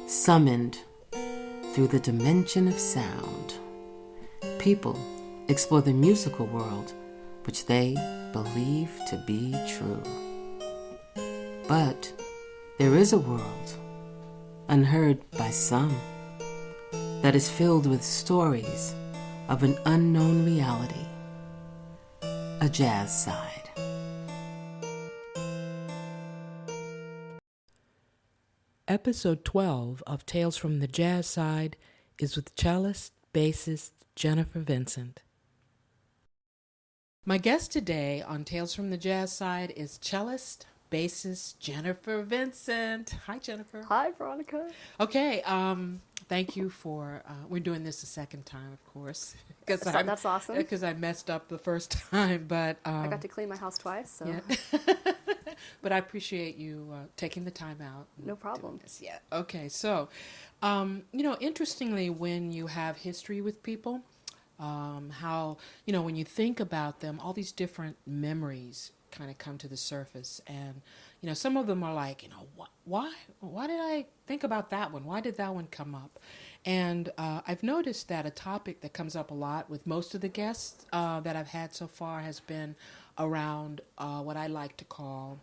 Summoned through the dimension of sound, people explore the musical world which they believe to be true. But there is a world, unheard by some, that is filled with stories of an unknown reality, a jazz side. Episode 12 of Tales from the Jazz Side is with cellist, bassist Jennifer Vincent. My guest today on Tales from the Jazz Side is cellist, bassist Jennifer Vincent. Hi, Jennifer. Hi, Veronica. Okay, thank you for, we're doing this a second time, of course. That's awesome. Because I messed up the first time, but... I got to clean my house twice, so... Yeah. But I appreciate you taking the time out. No problem. Yeah. Okay, so, interestingly, when you have history with people, how, when you think about them, all these different memories kind of come to the surface. And, some of them are like, why did I think about that one? Why did that one come up? And I've noticed that a topic that comes up a lot with most of the guests that I've had so far has been around what I like to call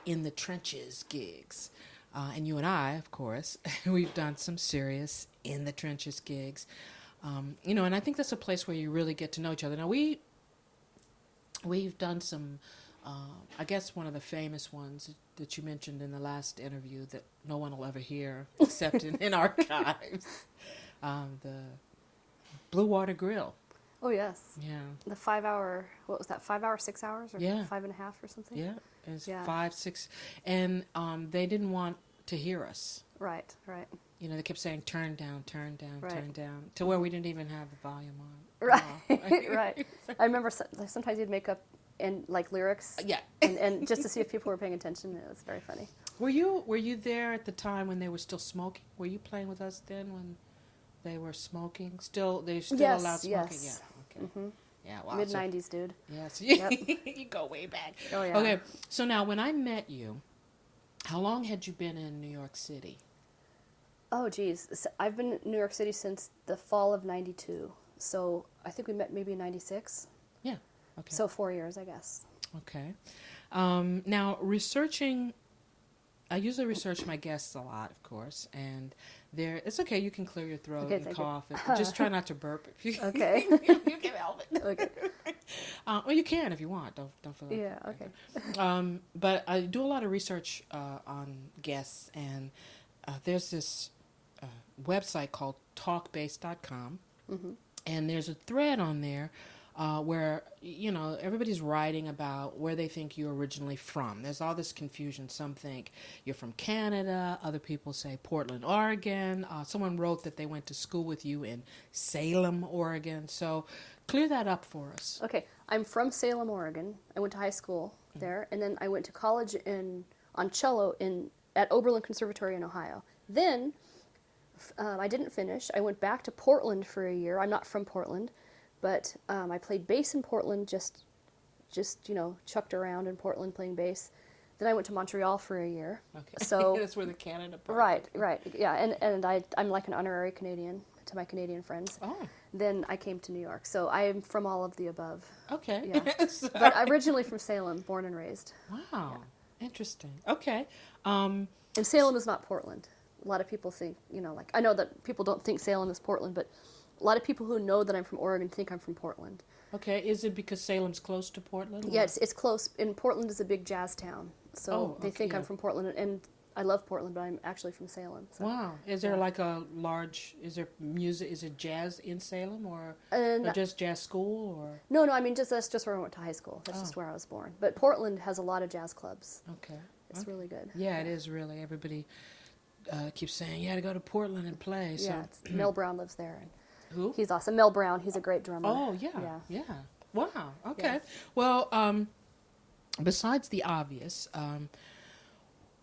in the trenches gigs. And you and I, of course, we've done some serious in the trenches gigs. And I think that's a place where you really get to know each other. Now, we've done some, I guess one of the famous ones that you mentioned in the last interview that no one will ever hear except in archives, the Blue Water Grill. Oh, yes. Yeah. The 5 hour, what was that, 5 hours, 6 hours? Or yeah. 5.5 or something? Yeah, it was 5, 6. And they didn't want to hear us. Right, right. They kept saying, turn down, turn down, right. turn down, to where we didn't even have the volume on. Right, right. I remember sometimes you'd make up lyrics. Yeah. and just to see if people were paying attention. It was very funny. Were you there at the time when they were still smoking? Were you playing with us then when they were smoking? They still yes, allowed smoking? Yes. Yeah. Okay. Mm-hmm. Yeah. Wow. Mid-90s, dude. Yes. Yep. You go way back. Oh yeah. Okay. So now, when I met you, how long had you been in New York City? Oh, geez. So I've been in New York City since the fall of 92. So I think we met maybe in 96. Yeah. Okay. So 4 years, I guess. Okay. Now, researching, I usually research my guests a lot, of course, and it's okay, you can clear your throat and cough. Just try not to burp. If you, okay. you can help it. Okay. Or you can if you want. Don't feel like yeah, okay. But I do a lot of research on guests, and there's this website called talkbase.com, mm-hmm. and there's a thread on there where, everybody's writing about where they think you're originally from. There's all this confusion. Some think you're from Canada. Other people say Portland, Oregon. Someone wrote that they went to school with you in Salem, Oregon. So clear that up for us. Okay. I'm from Salem, Oregon. I went to high school there, and then I went to college on cello at Oberlin Conservatory in Ohio. Then I didn't finish. I went back to Portland for a year. I'm not from Portland. But I played bass in Portland, just chucked around in Portland playing bass. Then I went to Montreal for a year. Okay. So that's where the Canada part. Right, yeah, and I'm like an honorary Canadian to my Canadian friends. Oh. Then I came to New York, so I am from all of the above. Okay. Yeah. But originally from Salem, born and raised. Wow, yeah. Interesting. Okay. And Salem is not Portland. A lot of people think, I know that people don't think Salem is Portland, but a lot of people who know that I'm from Oregon think I'm from Portland. Okay, is it because Salem's close to Portland? Yeah, it's close. And Portland is a big jazz town, so they think I'm from Portland. And I love Portland, but I'm actually from Salem. So. Wow. Is there is there music, is it jazz in Salem or just jazz school? Or? No, that's just where I went to high school. That's just where I was born. But Portland has a lot of jazz clubs. Okay. It's really good. Yeah, it is really. Everybody keeps saying, you got to go to Portland and play. Yeah, Mel Brown lives there. And who? He's awesome. Mel Brown, he's a great drummer. Oh, yeah. Wow, okay. Yeah. Well, besides the obvious,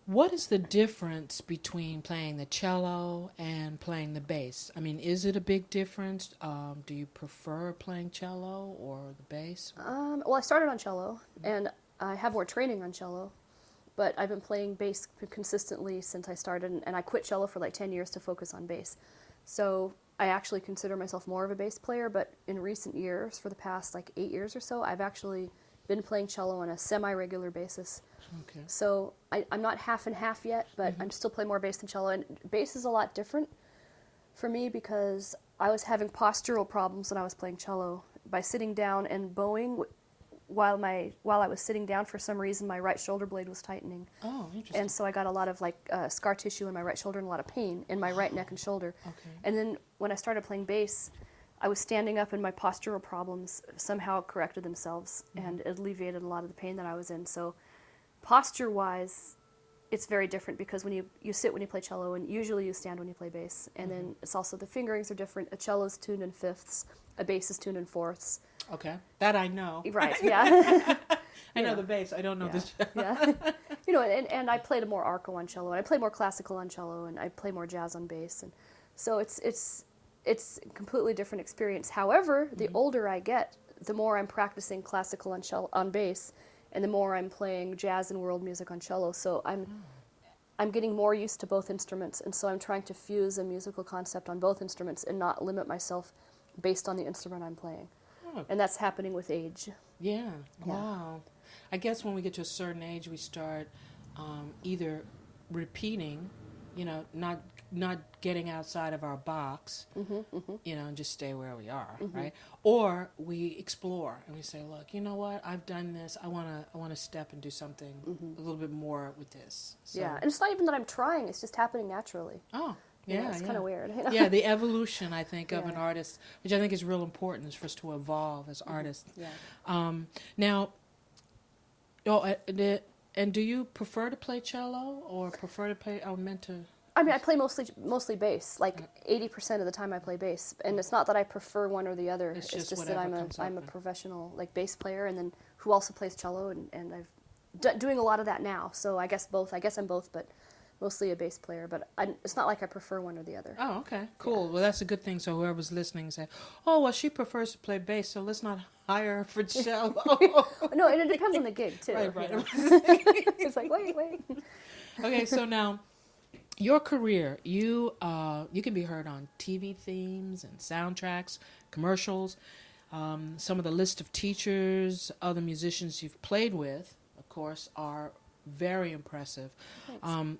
what is the difference between playing the cello and playing the bass? I mean, is it a big difference? Do you prefer playing cello or the bass? Well, I started on cello, and I have more training on cello. but I've been playing bass consistently since I started, and I quit cello for like 10 years to focus on bass. So I actually consider myself more of a bass player, but in recent years, for the past like 8 years or so, I've actually been playing cello on a semi-regular basis. Okay. So I'm not half and half yet, but I'm still playing more bass than cello, and bass is a lot different for me because I was having postural problems when I was playing cello. By sitting down and bowing, while I was sitting down, for some reason my right shoulder blade was tightening. Oh, interesting. And so I got a lot of like scar tissue in my right shoulder and a lot of pain in my right neck and shoulder. Okay. And then when I started playing bass, I was standing up and my postural problems somehow corrected themselves and alleviated a lot of the pain that I was in. So posture-wise, it's very different because when you sit when you play cello, and usually you stand when you play bass. And then it's also, the fingerings are different. A cello is tuned in fifths, a bass is tuned in fourths. Okay. That I know. Right, yeah. I know the bass. I don't know the cello. Yeah. You know, and I played more arco on cello, and I played more classical on cello, and I play more jazz on bass, and so it's a completely different experience. However, the older I get, the more I'm practicing classical on cello, on bass, and the more I'm playing jazz and world music on cello. So I'm getting more used to both instruments, and so I'm trying to fuse a musical concept on both instruments and not limit myself based on the instrument I'm playing. Oh. And that's happening with age. Yeah. Yeah. Wow. I guess when we get to a certain age, we start either repeating, you know, not getting outside of our box, you know, and just stay where we are, right? Or we explore and we say, look, you know what? I've done this. I wanna step and do something a little bit more with this. So, Yeah, and it's not even that I'm trying; it's just happening naturally. Oh. You know, Yeah, it's kind of weird. You know? Yeah, the evolution, I think, of an Yeah. artist, which I think is real important, is for us to evolve as artists. Yeah. Now, and do you prefer to play cello or prefer to play? I meant to. I mean, I play mostly bass. Like 80% of the time, I play bass, and it's not that I prefer one or the other. It's It's just just that whatever comes up, I'm a yeah. professional like bass player, and then who also plays cello, and I've doing a lot of that now. So I guess both. I guess I'm both, but mostly a bass player. But it's not like I prefer one or the other. Oh, okay, cool. Well, that's a good thing. So whoever's listening say, "Oh, well, she prefers to play bass, so let's not hire her for cello." No, and it depends on the gig too. Right. You know? It's like wait. Okay, so now your career, you can be heard on TV themes and soundtracks, commercials. Some of the list of teachers, other musicians you've played with, of course, are very impressive.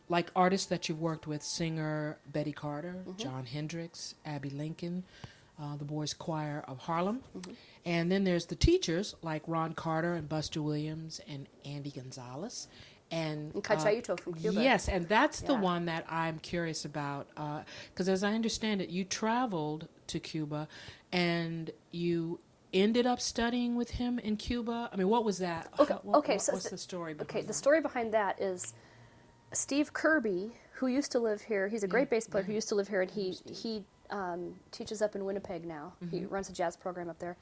Like artists that you've worked with, singer Betty Carter, John Hendricks, Abby Lincoln, the Boys Choir of Harlem. And then there's the teachers like Ron Carter and Buster Williams and Andy Gonzalez. And Cachayito from Cuba. Yes, and that's the Yeah. one that I'm curious about. Because as I understand it, you traveled to Cuba and you ended up studying with him in Cuba. I mean, what was that? What's the story behind Okay, that? the story behind that is Steve Kirby, who used to live here. He's a great bass player who used to live here, and he teaches up in Winnipeg now. He runs a jazz program up there.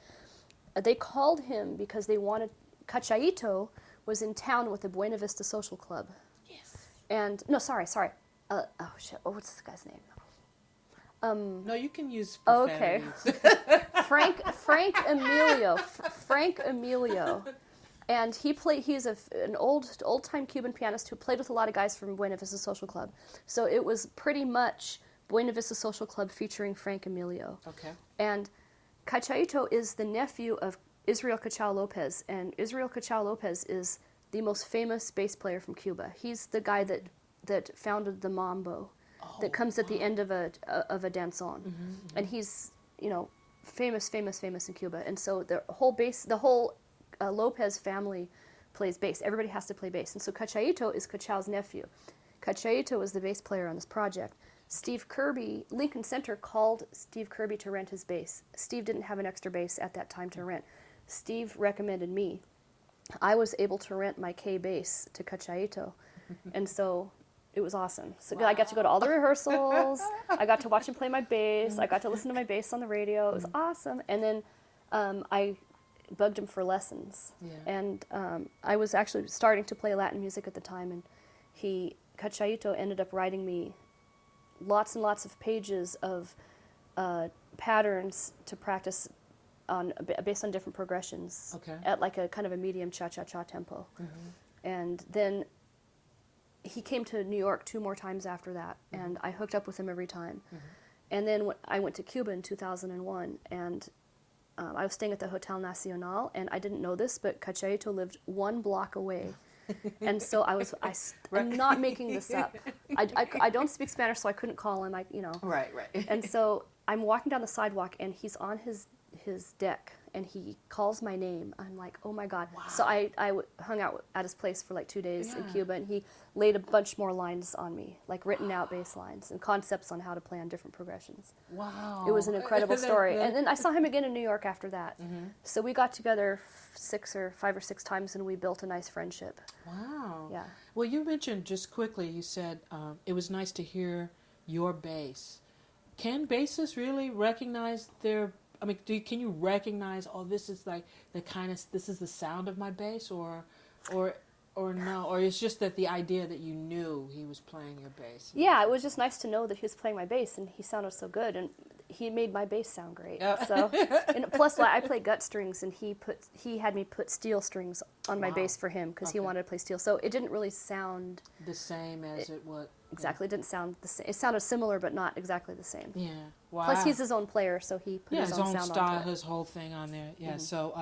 They called him because they wanted Cachayito was in town with the Buena Vista Social Club. Yes. And no, sorry. Oh shit! Oh, what's this guy's name? No, you can use Okay. profanities. Frank Emilio. And he's an old-time Cuban pianist who played with a lot of guys from Buena Vista Social Club. So it was pretty much Buena Vista Social Club featuring Frank Emilio. Okay. And Cachayito is the nephew of Israel Cachao Lopez, and Israel Cachao Lopez is the most famous bass player from Cuba. He's the guy that founded the mambo that comes at the end of a danzón. And he's, you know, famous in Cuba. And so the whole Lopez family plays bass. Everybody has to play bass. And so Cachayito is Cachao's nephew. Cachayito was the bass player on this project. Steve Kirby, Lincoln Center called Steve Kirby to rent his bass. Steve didn't have an extra bass at that time to rent. Steve recommended me. I was able to rent my K bass to Cachayito. And so it was awesome. So I got to go to all the rehearsals. I got to watch him play my bass. I got to listen to my bass on the radio. It was awesome. And then I bugged him for lessons. Yeah. And I was actually starting to play Latin music at the time, and Cachayito ended up writing me lots and lots of pages of patterns to practice on based on different progressions Okay. at like a kind of a medium cha-cha-cha tempo. And then he came to New York 2 more times after that, and I hooked up with him every time. And then I went to Cuba in 2001, and I was staying at the Hotel Nacional, and I didn't know this, but Cachayito lived 1 block away. And so I'm not making this up. I don't speak Spanish, so I couldn't call him. Right. And so I'm walking down the sidewalk, and he's on his deck, and he calls my name. I'm like, oh my God. Wow. So I hung out at his place for like 2 days in Yeah. Cuba, and he laid a bunch more lines on me, like written out bass lines and concepts on how to play on different progressions. Wow. It was an incredible story. And then I saw him again in New York after that. So we got together 5 or 6 times, and we built a nice friendship. Wow. Yeah. Well, you mentioned just quickly, you said it was nice to hear your bass. Can bassists really recognize their, I mean, can you recognize, oh, this is like this is the sound of my bass, or no, or it's just that the idea that you knew he was playing your bass? Yeah, it was just nice to know that he was playing my bass, and he sounded so good, and he made my bass sound great. Yeah. So, and plus, like, I play gut strings, and he had me put steel strings on my Wow. bass for him because he Okay. wanted to play steel. So it didn't really sound The same as it would. exactly. It didn't sound the same. It sounded similar, but not exactly the same. Yeah. Wow. Plus, he's his own player, so he put his own sound style, onto it. his whole thing on there. Yeah. So,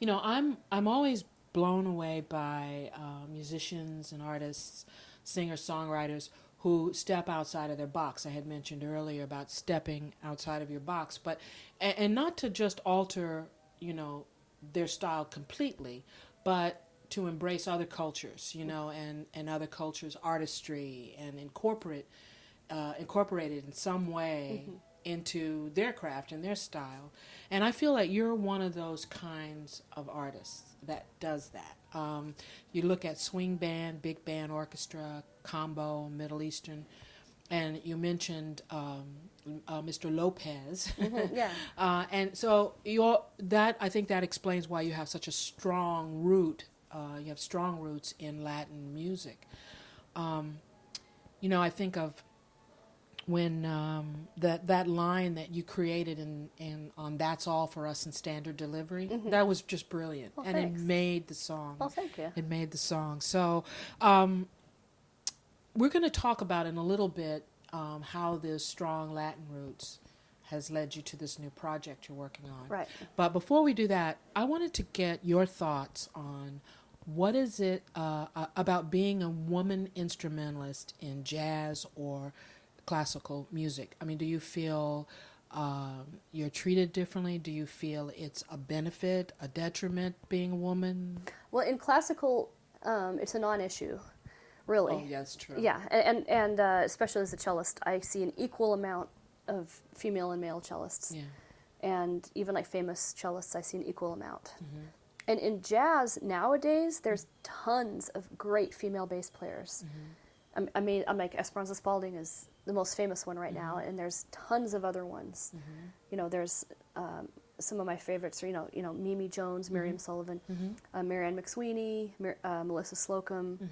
I'm always blown away by musicians and artists, singer songwriters who step outside of their box. I had mentioned earlier about stepping outside of your box, but and not to just alter, their style completely, but to embrace other cultures, and other cultures' artistry, and incorporate it in some way into their craft and their style. And I feel like you're one of those kinds of artists that does that. You look at swing band, big band orchestra, combo, Middle Eastern, and you mentioned Mr. Lopez. Yeah. And so I think that explains why you have such a strong root. You have strong roots in Latin music. I think of when that line that you created in on That's All for Us in Standard Delivery, that was just brilliant. Well, and thanks. it made the song. Well, thank you. It made the song. So we're going to talk about in a little bit how this strong Latin roots has led you to this new project you're working on. Right. But before we do that, I wanted to get your thoughts on what is it about being a woman instrumentalist in jazz or classical music. I mean, do you feel you're treated differently? Do you feel it's a benefit, a detriment being a woman? Well, in classical, it's a non-issue, really. Oh, yeah, that's true. Yeah, and especially as a cellist, I see an equal amount of female and male cellists. Yeah. And even like famous cellists, I see an equal amount. And in jazz nowadays, there's tons of great female bass players. I'm like Esperanza Spalding is the most famous one right now, and there's tons of other ones. There's some of my favorites are Mimi Jones, Miriam Sullivan, Marianne McSweeney, Melissa Slocum,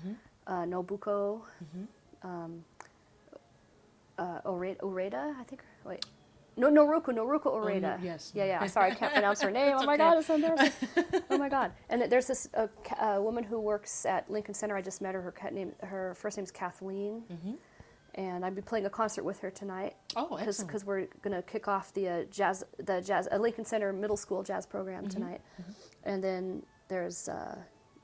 Nobuko, Oreda, I think. Wait. Noruko Oreda. Yes. Yeah. Sorry, I can't pronounce her name. Oh my God, it's so embarrassing. Oh my God. And there's this woman who works at Lincoln Center. I just met her. Her first name's Kathleen. And I'll be playing a concert with her tonight. Oh, excellent. Because we're going to kick off the Lincoln Center Middle School jazz program tonight. And then there's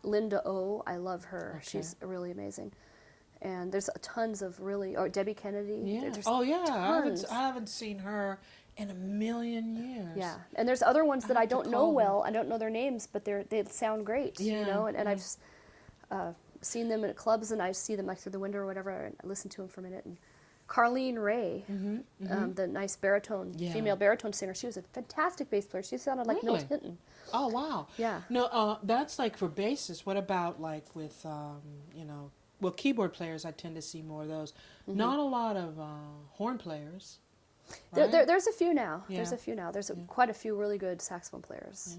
Linda O. I love her. Okay. She's really amazing. And there's tons of or Debbie Kennedy. Yeah. There's Tons. I haven't seen her in a million years. Yeah, and there's other ones that I have to don't know call them. well. I don't know their names, but they sound great. Yeah, And I've just seen them at clubs, and I see them like through the window or whatever, and I listen to them for a minute. And Carlene Ray, the nice female baritone singer, she was a fantastic bass player. She sounded like Really? Milt Hinton. Oh, wow. Yeah. No, that's like for bassists. What about like with, well, keyboard players, I tend to see more of those. Not a lot of horn players. Right? There's a few now. Yeah. There's a few now. There's quite a few really good saxophone players.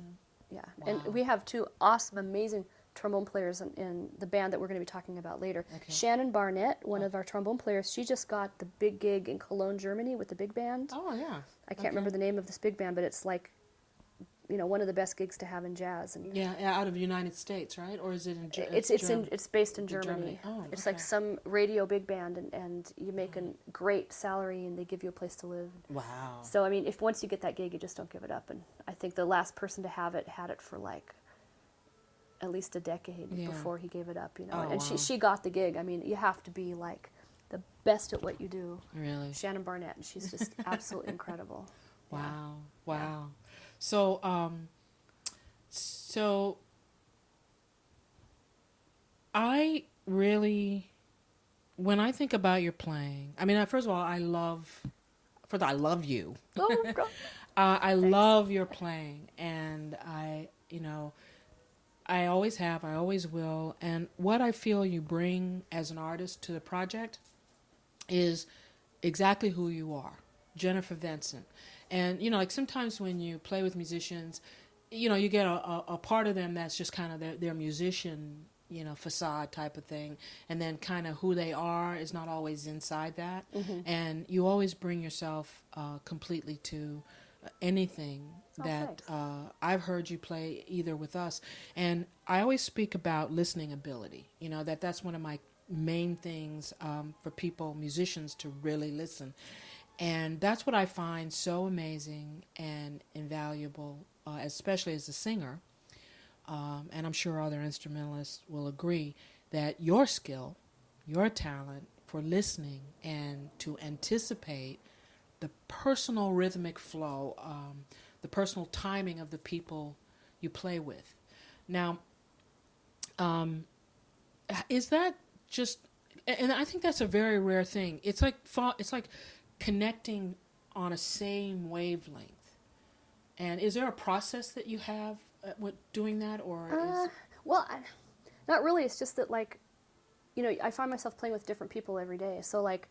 Yeah. Wow. And we have 2 awesome, amazing trombone players in the band that we're going to be talking about later. Okay. Shannon Barnett, one of our trombone players, she just got the big gig in Cologne, Germany with the big band. Oh, yeah. I can't remember the name of this big band, but it's like, one of the best gigs to have in jazz. And Yeah, out of the United States, right? Or is it in it's based in Germany. Oh, It's okay. like some radio big band, and you make a great salary, and they give you a place to live. Wow. So I mean, if once you get that gig, you just don't give it up. And I think the last person to have it had it for like at least a decade Yeah. before he gave it up. Oh, And wow. she got the gig. I mean, you have to be like the best at what you do. Really? Shannon Barnett, and she's just absolutely incredible. Wow. Wow. So, so I really, when I think about your playing, I mean, first of all, I love you. Oh, God. I love your playing, and I always have, I always will, and what I feel you bring as an artist to the project is exactly who you are, Jennifer Vincent. And, like sometimes when you play with musicians, you get a part of them that's just kind of their musician, facade type of thing. And then kind of who they are is not always inside that. Mm-hmm. And you always bring yourself completely to anything that I've heard you play either with us. And I always speak about listening ability, that's one of my main things for people, musicians, to really listen. And that's what I find so amazing and invaluable, especially as a singer. And I'm sure other instrumentalists will agree that your skill, your talent for listening and to anticipate the personal rhythmic flow, the personal timing of the people you play with. Now, is that just, and I think that's a very rare thing. It's like connecting on a same wavelength. And is there a process that you have with doing that, or Well, not really. It's just that, like, I find myself playing with different people every day. So, like,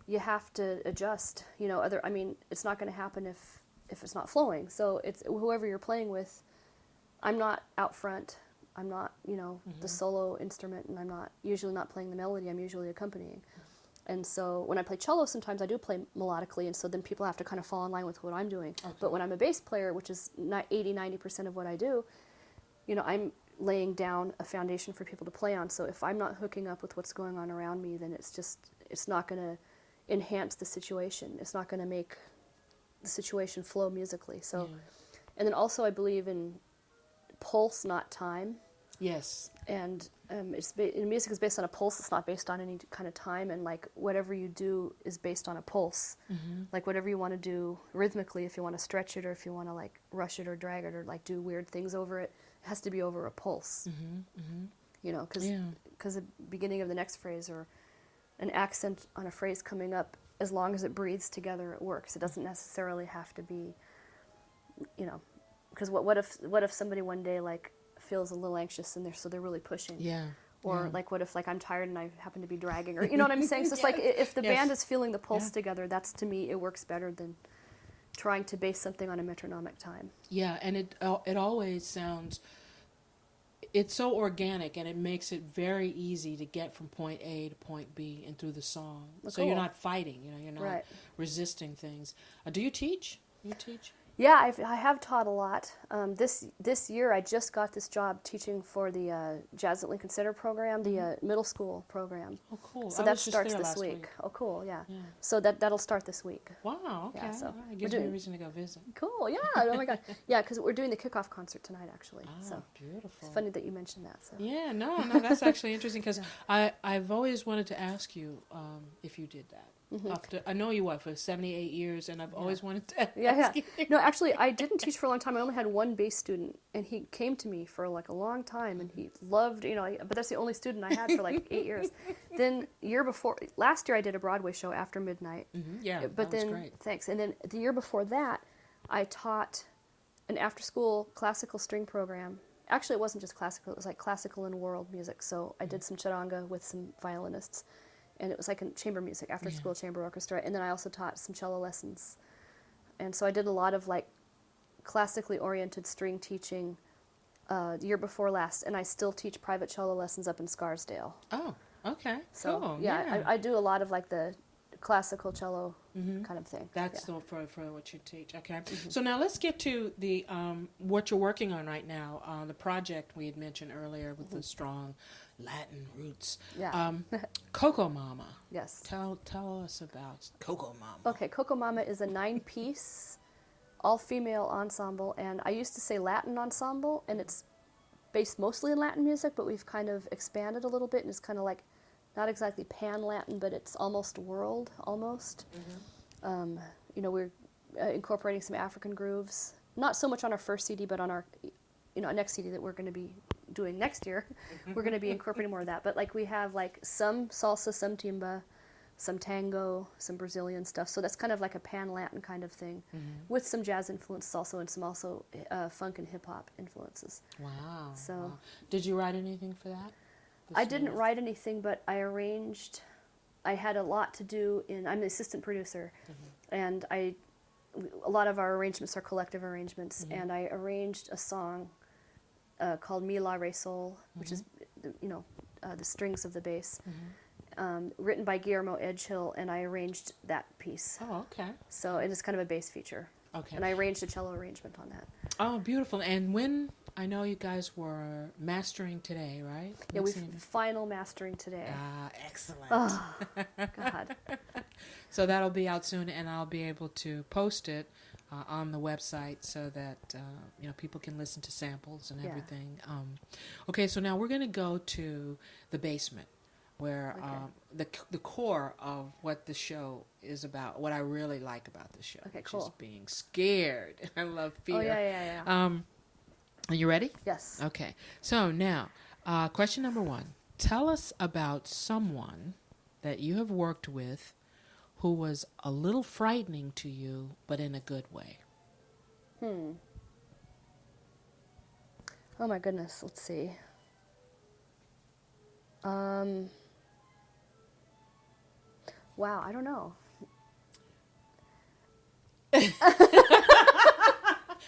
you have to adjust. I mean, it's not going to happen if it's not flowing. So it's whoever you're playing with. I'm not out front. I'm not, the solo instrument, and I'm not usually not playing the melody. I'm usually accompanying. And so when I play cello, sometimes I do play melodically, and so then people have to kind of fall in line with what I'm doing. Okay. But when I'm a bass player, which is 80-90% of what I do, I'm laying down a foundation for people to play on. So if I'm not hooking up with what's going on around me, then it's not going to enhance the situation. It's not going to make the situation flow musically. So, and then also I believe in pulse, not time. Yes. And music is based on a pulse. It's not based on any kind of time. And like whatever you do is based on a pulse. Mm-hmm. Like whatever you want to do rhythmically, if you want to stretch it or if you want to like rush it or drag it or like do weird things over it, it has to be over a pulse. Mm-hmm. Mm-hmm. Because the beginning of the next phrase or an accent on a phrase coming up, as long as it breathes together, it works. It doesn't necessarily have to be, because what if somebody one day like feels a little anxious and they're really pushing. Yeah. Or like what if like I'm tired and I happen to be dragging, or you know what I'm saying? So it's like if the band is feeling the pulse together, that's, to me, it works better than trying to base something on a metronomic time. Yeah, and it always sounds, it's so organic, and it makes it very easy to get from point A to point B and through the song. So cool. You're not fighting, you're not resisting things. Do you teach? You teach? Yeah, I have taught a lot. This year, I just got this job teaching for the Jazz at Lincoln Center program, the middle school program. Oh, cool. So that starts this week. Oh, cool, yeah. So that'll start this week. Wow, okay. Yeah, so it gives me a reason to go visit. Cool, yeah. Oh, my God. Yeah, because we're doing the kickoff concert tonight, actually. Oh, so beautiful. It's funny that you mentioned that. So. Yeah, no, that's actually interesting, because I've always wanted to ask you if you did that. Mm-hmm. I know you for 78 years, and I've always wanted to ask you. No, actually, I didn't teach for a long time. I only had one bass student, and he came to me for like a long time, and he loved, but that's the only student I had for like 8 years. Then last year I did a Broadway show, After Midnight. Mm-hmm. Yeah, but that was great. Thanks. And then the year before that, I taught an after-school classical string program. Actually, it wasn't just classical. It was like classical and world music. So I did some charanga with some violinists. And it was like chamber music, after-school chamber orchestra. And then I also taught some cello lessons. And so I did a lot of like classically oriented string teaching the year before last. And I still teach private cello lessons up in Scarsdale. Oh, okay. So cool. yeah. I do a lot of like the classical cello kind of thing. That's the for what you teach. Okay. So now let's get to the what you're working on right now. The project we had mentioned earlier with the strong Latin roots. Yeah. Coco Mama. Yes. Tell us about Coco Mama. Okay, Coco Mama is a 9-piece, all-female ensemble, and I used to say Latin ensemble, and it's based mostly in Latin music, but we've kind of expanded a little bit, and it's kind of like not exactly pan-Latin, but it's almost world, almost. You know, we're incorporating some African grooves, not so much on our first CD, but on our, you know, next CD that we're going to be doing next year. We're going to be incorporating more of that. But like we have like some salsa, some timba, some tango, some Brazilian stuff. So that's kind of like a pan-Latin kind of thing, with some jazz influences also, and some also funk and hip-hop influences. Wow. So, wow. Did you write anything for that? I didn't write anything, but I arranged. I had a lot to do I'm the assistant producer, and a lot of our arrangements are collective arrangements, and I arranged a song called Mi La Re Sol, which is, you know, the strings of the bass, written by Guillermo Edgehill, and I arranged that piece. Oh, okay. So it is kind of a bass feature. Okay. And I arranged a cello arrangement on that. Oh, beautiful. And when, I know you guys were mastering today, right? Yeah, we've final mastering today. Ah, excellent. Oh, God. So that'll be out soon, and I'll be able to post it on the website so that you know, people can listen to samples and everything. Okay, so now we're going to go to the basement, where the core of what the show is about, what I really like about the show, which is being scared. I love fear. Oh, yeah. Are you ready? Yes. Okay. So now, question number 1. Tell us about someone that you have worked with who was a little frightening to you, but in a good way. Oh, my goodness. Let's see. Wow, I don't know.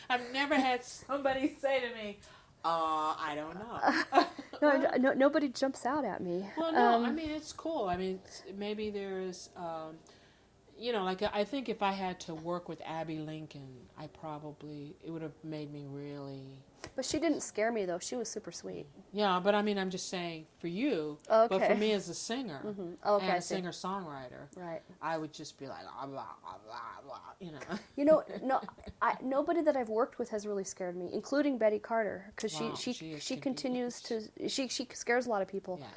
I've never had somebody say to me, I don't know. No, nobody jumps out at me. Well, no, I mean, it's cool. I mean, maybe there's, you know, like I think if I had to work with Abby Lincoln, it would have made me really... But she didn't scare me, though. She was super sweet. Yeah, but I mean, I'm just saying for you, Okay. but for me as a singer and a singer-songwriter, right, I would just be like, blah, blah, blah, blah, you know. You know, no, nobody that I've worked with has really scared me, including Betty Carter, because she continues to, she scares a lot of people. Yeah.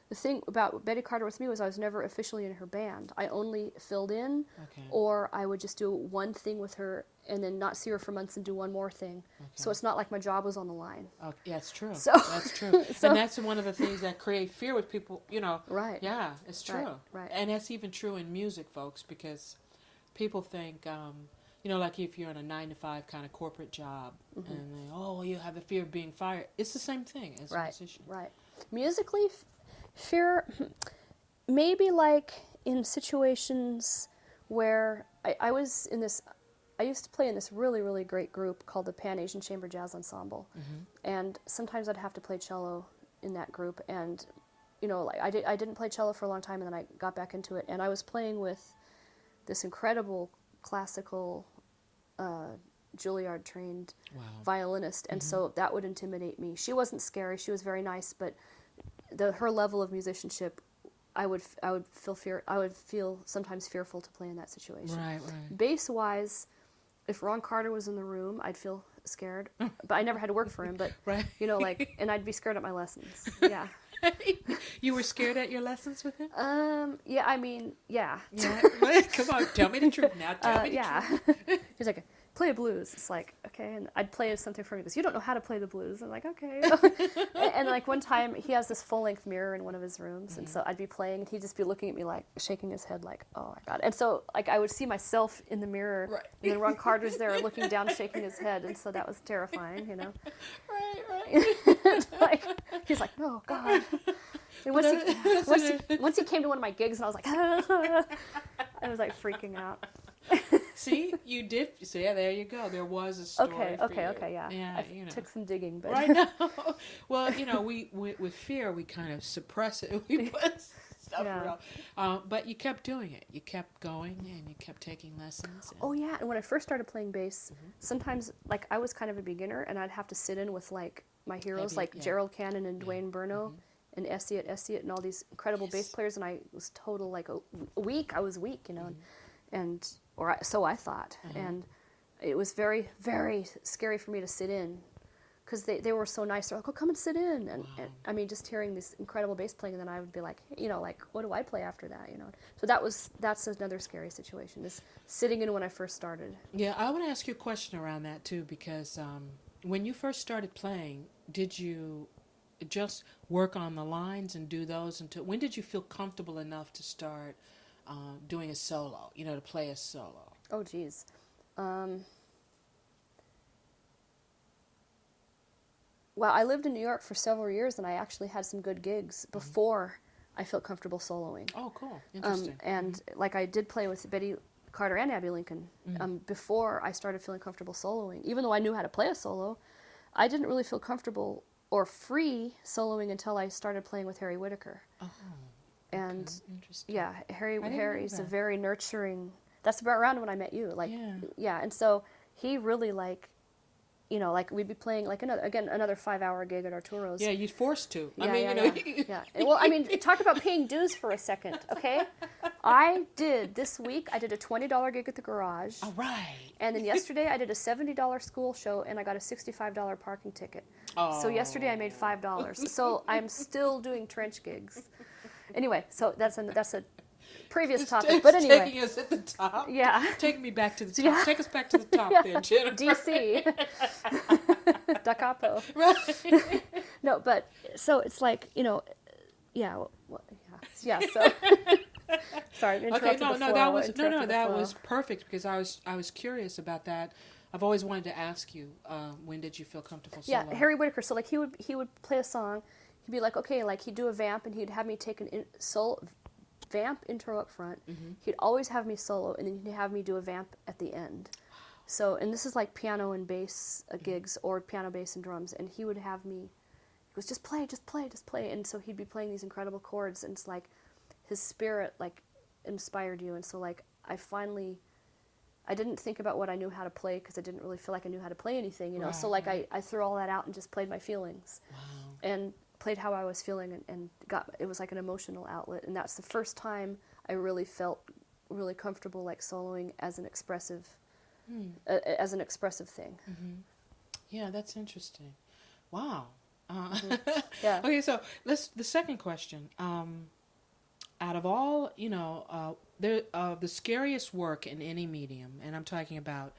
The thing about Betty Carter with me was I was never officially in her band. I only filled in, or I would just do one thing with her and then not see her for months and do one more thing. So it's not like my job was on the line. Oh, yeah, it's true. So, that's true. And that's one of the things that create fear with people, you know. Right. Yeah, it's true. Right. And that's even true in music, folks, because people think, you know, like if you're in a 9-to-5 kind of corporate job and they, you have the fear of being fired. It's the same thing as a musician. Right. Musically, fear, maybe like in situations where I was in this, I used to play in this really, really great group called the Pan Asian Chamber Jazz Ensemble. And sometimes I'd have to play cello in that group. And, you know, like I didn't play cello for a long time, and then I got back into it. And I was playing with this incredible classical Juilliard-trained violinist. And so that would intimidate me. She wasn't scary. She was very nice, but her level of musicianship, I would feel sometimes fearful to play in that situation. Right. Bass wise, if Ron Carter was in the room, I'd feel scared. But I never had to work for him. But you know, like, and I'd be scared at my lessons. Yeah. You were scared at your lessons with him? Yeah. I mean, yeah. Yeah. Come on, tell me the truth now. Tell me the truth. He's like, play a blues. It's like, okay. And I'd play something for him. He goes, you don't know how to play the blues. I'm like, okay. and like one time, he has this full-length mirror in one of his rooms. And so I'd be playing, and he'd just be looking at me, like, shaking his head, like, oh, my God. And so, like, I would see myself in the mirror. Right. And then Ron Carter's there looking down, shaking his head. And so that was terrifying, you know. Right. Like, he's like, oh, God. And once he came to one of my gigs, and I was like, I was like freaking out. See, you did. See, yeah, there you go. There was a story. Okay, yeah. Yeah, I took some digging, but right now. Well, you know, we with fear we kind of suppress it. We put stuff Yeah. real. But you kept doing it. You kept going, and you kept taking lessons. And, Oh yeah, and when I first started playing bass, sometimes like I was kind of a beginner, and I'd have to sit in with like my heroes, Heavy, like yeah. Gerald Cannon and Yeah. Dwayne Burno, and Essiet, and all these incredible bass Yes. players, and I was total like weak. I was weak, you know, and so I thought, and it was very very scary for me to sit in, because they were so nice. They're like, oh, come and sit in, and I mean, just hearing this incredible bass playing, and then I would be like, you know, like, what do I play after that, you know? So that's another scary situation, is sitting in when I first started. Yeah, I want to ask you a question around that too, because when you first started playing, did you just work on the lines and do those until when did you feel comfortable enough to start doing a solo? You know, to play a solo. Oh, geez. Well, I lived in New York for several years, and I actually had some good gigs before I felt comfortable soloing. Oh, cool, interesting. And like I did play with Betty Carter and Abby Lincoln before I started feeling comfortable soloing. Even though I knew how to play a solo, I didn't really feel comfortable or free soloing until I started playing with Harry Whitaker. Oh, And interesting. yeah, didn't know Harry's a that. very nurturing. That's about around when I met you. Like, Yeah. and so he really like, you know, like we'd be playing like another 5-hour gig at Arturo's. Yeah, you're forced to. Yeah, I mean, yeah, you know. yeah. And, well, I mean, talk about paying dues for a second, okay? This week, I did a $20 gig at the garage. All right. And then yesterday, I did a $70 school show, and I got a $65 parking ticket. Oh. So yesterday, I made $5. So I'm still doing trench gigs. Anyway, so that's a previous topic. But anyway. Taking us at the top. Yeah. Taking me back to the top. Yeah. Take us back to the top Yeah. there, Jennifer. DC. Da capo. Right. No, but so it's like, you know, yeah, yeah, so sorry, I Okay, interrupted the flow. that was interrupted the that flow. was perfect because I was curious about that. I've always wanted to ask you, when did you feel comfortable solo? Yeah, Harry Whitaker. So like he would play a song, he'd be like, okay, like he'd do a vamp, and he'd have me take an solo vamp intro up front. He'd always have me solo, and then he'd have me do a vamp at the end. So, and this is like piano and bass gigs, or piano, bass, and drums, and he would have me. He goes, just play, just play, just play, and so he'd be playing these incredible chords, and it's like his spirit like inspired you, and so like I didn't think about what I knew how to play because I didn't really feel like I knew how to play anything, you know. So like I threw all that out and just played my feelings, and played how I was feeling, and it was like an emotional outlet, and that's the first time I really felt really comfortable like soloing as an expressive thing. Yeah, that's interesting. Wow. Yeah. Okay, so the second question. Out of all, you know, the scariest work in any medium, and I'm talking about,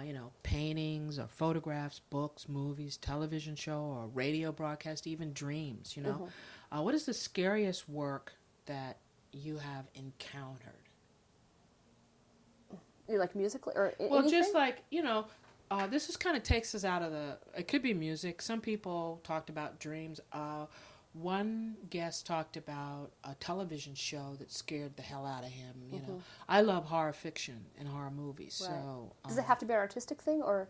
you know, paintings or photographs, books, movies, television show, or radio broadcast, even dreams, you know. What is the scariest work that you have encountered? You like musically or Well, anything? just like, you know, this is kind of takes us out of it could be music. Some people talked about dreams. One guest talked about a television show that scared the hell out of him. You know, I love horror fiction and horror movies. Right. So Does it have to be an artistic thing or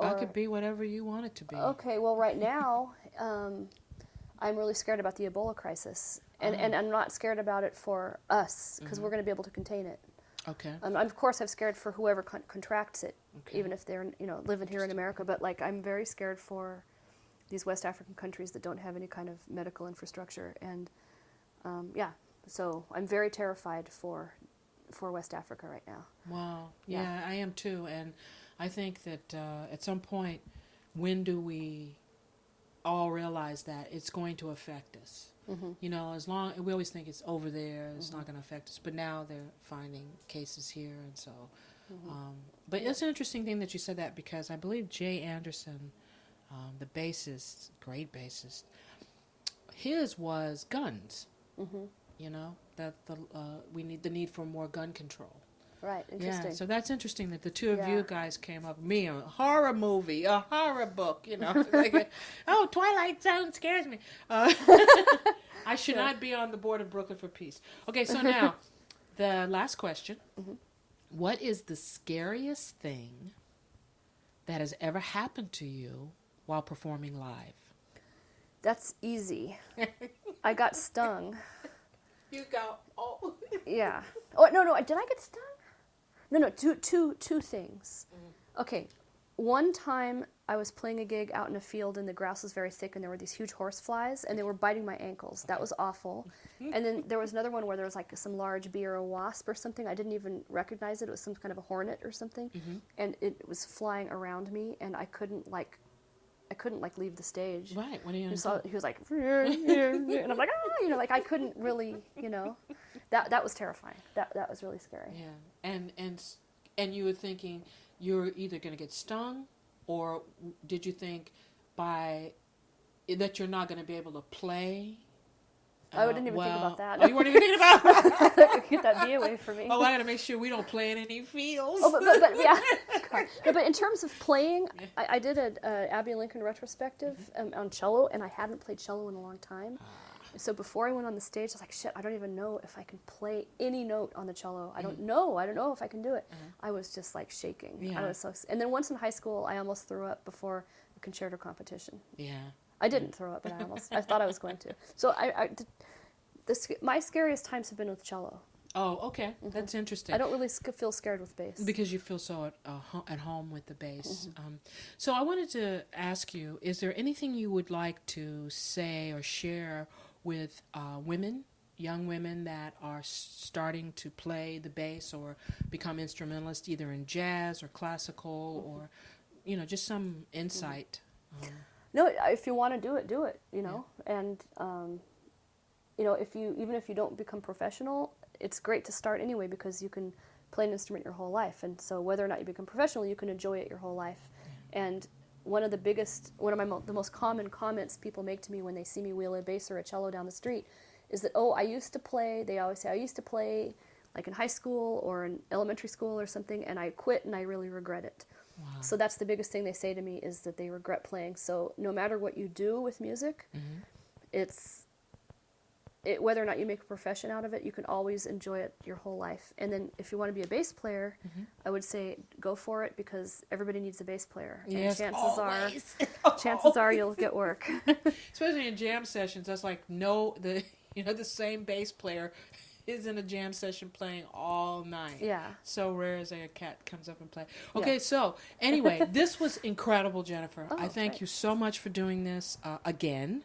it could be whatever you want it to be. Okay, well, right now, I'm really scared about the Ebola crisis, and I'm not scared about it for us because we're going to be able to contain it. Okay. Of course, I'm scared for whoever contracts it, Okay. even if they're living here in America. But like, I'm very scared for these West African countries that don't have any kind of medical infrastructure, and so I'm very terrified for West Africa right now. Wow. Yeah. Yeah, I am too, and I think that at some point, when do we all realize that it's going to affect us? You know, as long we always think it's over there, it's not going to affect us, but now they're finding cases here, and so. But it's an interesting thing that you said that because I believe Jay Anderson, the bassist, great bassist, his was guns. You know that we need the need for more gun control. Right, interesting. Yeah, so that's interesting that the two of Yeah. you guys came up. Me, a horror movie, a horror book, you know. Like, oh, Twilight Zone scares me. I should not be on the board of Brooklyn for Peace. Okay, so now, the last question. What is the scariest thing that has ever happened to you while performing live? That's easy. I got stung You go, oh. Yeah. Oh no, did I get stung? No, two things. Okay, one time I was playing a gig out in a field and the grass was very thick and there were these huge horse flies and they were biting my ankles. That was awful. And then there was another one where there was like some large bee or a wasp or something. I didn't even recognize it. It was some kind of a hornet or something, and it was flying around me and I couldn't leave the stage. Right. What are you He gonna do? was like, and I'm like, ah, like I couldn't really, that was terrifying. That was really scary. Yeah. And you were thinking you're either going to get stung, or did you think that you're not going to be able to play? I didn't even think about that. Oh, you weren't even thinking about that? Get that bee away from me. Oh, I got to make sure we don't play in any fields. Oh, but yeah. No, but in terms of playing, I did an Abbey and Lincoln retrospective on cello, and I hadn't played cello in a long time. So before I went on the stage, I was like, shit, I don't even know if I can play any note on the cello. I don't know if I can do it. I was just like shaking. Yeah. I was and then once in high school, I almost threw up before a concerto competition. Yeah. I didn't throw up, but I thought I was going to. So my scariest times have been with cello. Oh, okay. That's interesting. I don't really feel scared with bass. Because you feel so at home with the bass. So I wanted to ask you, is there anything you would like to say or share with young women that are starting to play the bass or become instrumentalists, either in jazz or classical, or, just some insight? No, if you want to do it, and, even if you don't become professional, it's great to start anyway because you can play an instrument your whole life. And so whether or not you become professional, you can enjoy it your whole life. And one of the most common comments people make to me when they see me wheel a bass or a cello down the street is that, oh, I used to play, they always say, I used to play like in high school or in elementary school or something, and I quit and I really regret it. Wow. So that's the biggest thing they say to me is that they regret playing. So no matter what you do with music, whether or not you make a profession out of it, you can always enjoy it your whole life. And then if you want to be a bass player, I would say go for it because everybody needs a bass player. Yes, and always. chances are you'll get work. Especially in jam sessions, that's like the same bass player is in a jam session playing all night. Yeah. So rare as a cat comes up and play. Okay, so anyway, this was incredible, Jennifer. I thank you so much for doing this again.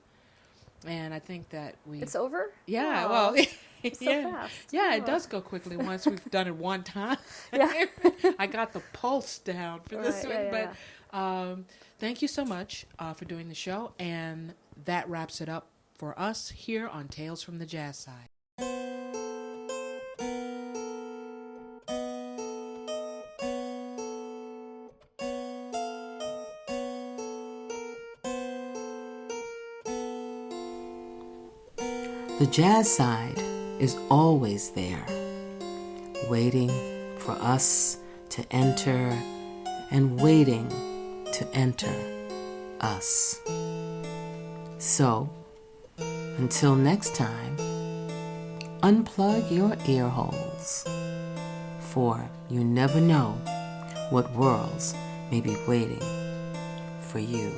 And I think that It's over? Yeah, Wow. well, It's so fast. Yeah, it does go quickly once we've done it one time. Yeah. I got the pulse down for this one. But thank you so much for doing the show. And that wraps it up for us here on Tales from the Jazz Side. The Jazz Side is always there, waiting for us to enter and waiting to enter us. So, until next time, unplug your ear holes, for you never know what worlds may be waiting for you.